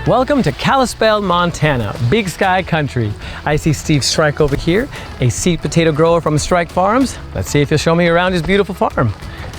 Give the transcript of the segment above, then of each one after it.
Welcome to Kalispell, Montana, Big Sky Country. I see Steve Strike over here, a seed potato grower from Strike Farms. Let's see if he'll show me around his beautiful farm.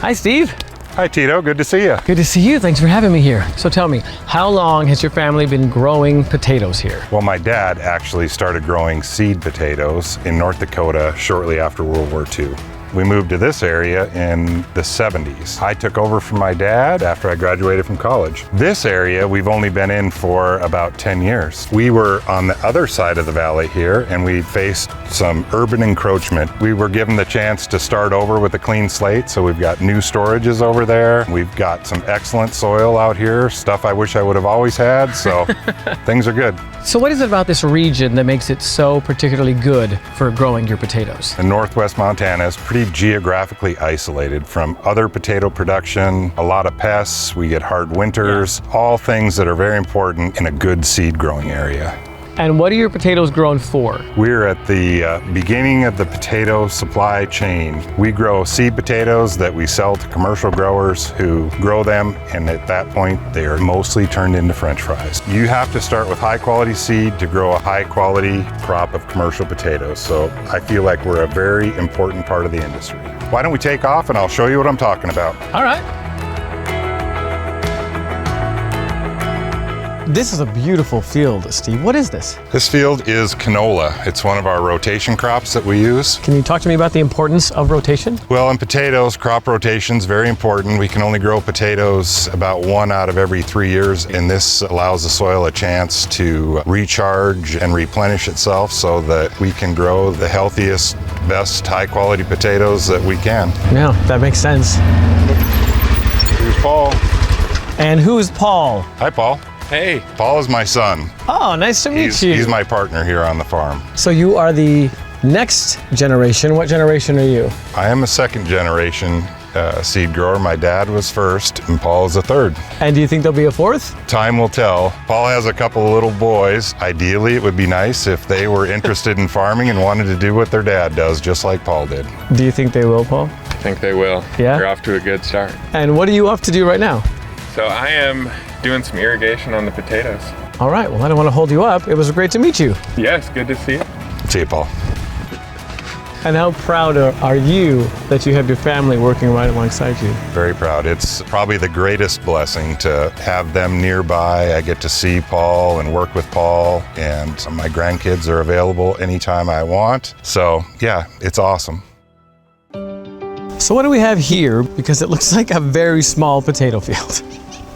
Hi, Steve. Hi, Tito. Good to see you. Good to see you. Thanks for having me here. So tell me, how long has your family been growing potatoes here? Well, my dad actually started growing seed potatoes in North Dakota shortly after World War II. We moved to this area in the 70s. I took over from my dad after I graduated from college. This area we've only been in for about 10 years. We were on the other side of the valley here and we faced some urban encroachment. We were given the chance to start over with a clean slate, so we've got new storages over there. We've got some excellent soil out here, stuff I wish I would have always had, so things are good. So what is it about this region that makes it so particularly good for growing your potatoes? In northwest Montana is pretty geographically isolated from other potato production, a lot of pests, we get hard winters, all things that are very important in a good seed growing area. And what are your potatoes grown for? We're at the beginning of the potato supply chain. We grow seed potatoes that we sell to commercial growers who grow them, and at that point they are mostly turned into French fries. You have to start with high quality seed to grow a high quality crop of commercial potatoes, so I feel like we're a very important part of the industry. Why don't we take off and I'll show you what I'm talking about. All right. This is a beautiful field, Steve. What is this? This field is canola. It's one of our rotation crops that we use. Can you talk to me about the importance of rotation? Well, in potatoes, crop rotation is very important. We can only grow potatoes about 1 out of every 3 years, and this allows the soil a chance to recharge and replenish itself so that we can grow the healthiest, best, high-quality potatoes that we can. Yeah, that makes sense. Here's Paul. And who's Paul? Hi, Paul. Hey. Paul is my son. Oh, nice to meet you. He's my partner here on the farm. So you are the next generation. What generation are you? I am a second generation seed grower. My dad was first and Paul is the third. And do you think there'll be a fourth? Time will tell. Paul has a couple of little boys. Ideally, it would be nice if they were interested in farming and wanted to do what their dad does, just like Paul did. Do you think they will, Paul? I think they will. Yeah? They're off to a good start. And what are you off to do right now? So I am doing some irrigation on the potatoes. All right, well, I don't want to hold you up. It was great to meet you. Yes, good to see you. See you, Paul. And how proud are you that you have your family working right alongside you? Very proud. It's probably the greatest blessing to have them nearby. I get to see Paul and work with Paul, and my grandkids are available anytime I want. So yeah, it's awesome. So what do we have here? Because it looks like a very small potato field.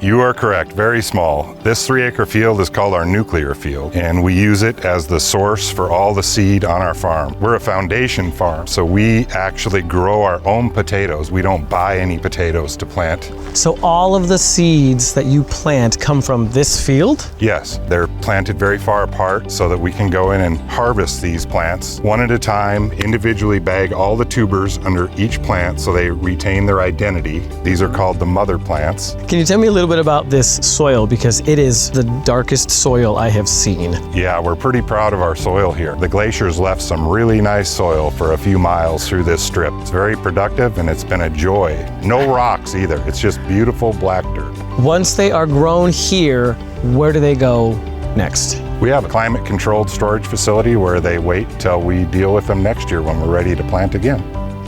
You are correct, very small. This 3-acre field is called our nuclear field, and we use it as the source for all the seed on our farm. We're a foundation farm, so we actually grow our own potatoes. We don't buy any potatoes to plant. So all of the seeds that you plant come from this field? Yes, they're planted very far apart so that we can go in and harvest these plants one at a time, individually bag all the tubers under each plant so they retain their identity. These are called the mother plants. Can you tell me a little bit about this soil, because it is the darkest soil I have seen? Yeah, we're pretty proud of our soil here. The glaciers left some really nice soil for a few miles through this strip. It's very productive and it's been a joy. No rocks either. It's just beautiful black dirt. Once they are grown here, where do they go next? We have a climate-controlled storage facility where they wait till we deal with them next year when we're ready to plant again.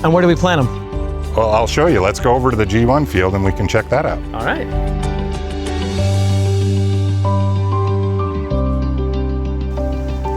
And where do we plant them? Well, I'll show you. Let's go over to the G1 field and we can check that out. All right.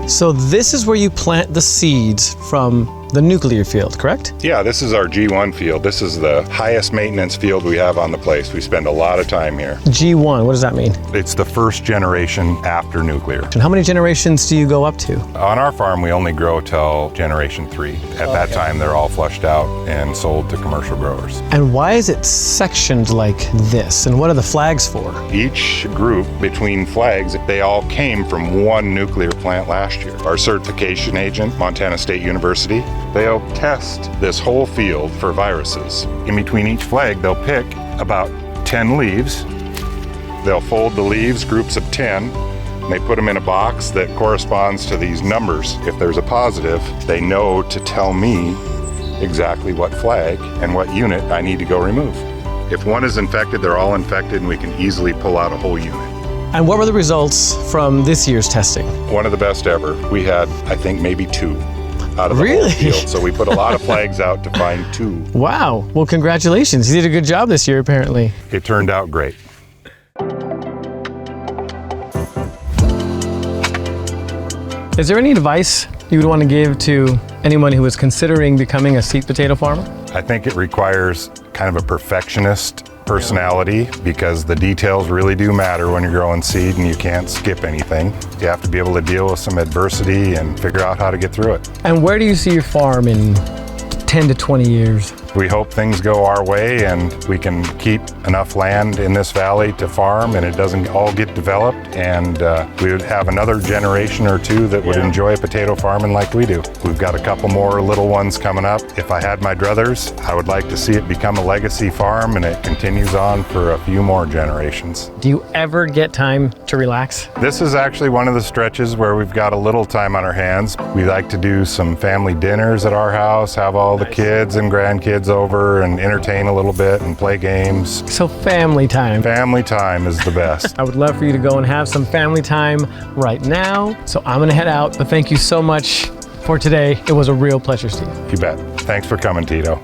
So this is where you plant the seeds from the nuclear field, correct? Yeah, this is our G1 field. This is the highest maintenance field we have on the place. We spend a lot of time here. G1, what does that mean? It's the first generation after nuclear. And how many generations do you go up to? On our farm, we only grow till generation 3. At that time, they're all flushed out and sold to commercial growers. And why is it sectioned like this? And what are the flags for? Each group between flags, they all came from one nuclear plant last year. Our certification agent, Montana State University, they'll test this whole field for viruses. In between each flag, they'll pick about 10 leaves. They'll fold the leaves, groups of 10, and they put them in a box that corresponds to these numbers. If there's a positive, they know to tell me exactly what flag and what unit I need to go remove. If one is infected, they're all infected, and we can easily pull out a whole unit. And what were the results from this year's testing? One of the best ever. We had, I think, maybe 2 out of the Really? whole field. So we put a lot of flags out to find 2. Wow. Well, congratulations. You did a good job this year, apparently. It turned out great. Is there any advice you would want to give to anyone who is considering becoming a sweet potato farmer? I think it requires kind of a perfectionist personality because the details really do matter when you're growing seed and you can't skip anything. You have to be able to deal with some adversity and figure out how to get through it. And where do you see your farm in 10 to 20 years? We hope things go our way and we can keep enough land in this valley to farm and it doesn't all get developed, and we would have another generation or 2 that would enjoy potato farming like we do. We've got a couple more little ones coming up. If I had my druthers, I would like to see it become a legacy farm and it continues on for a few more generations. Do you ever get time to relax? This is actually one of the stretches where we've got a little time on our hands. We like to do some family dinners at our house, have all the kids and grandkids over and entertain a little bit and play games. So family time. Family time is the best. I would love for you to go and have some family time right now. So I'm gonna head out, but thank you so much for today. It was a real pleasure, Steve. You bet. Thanks for coming, Tito.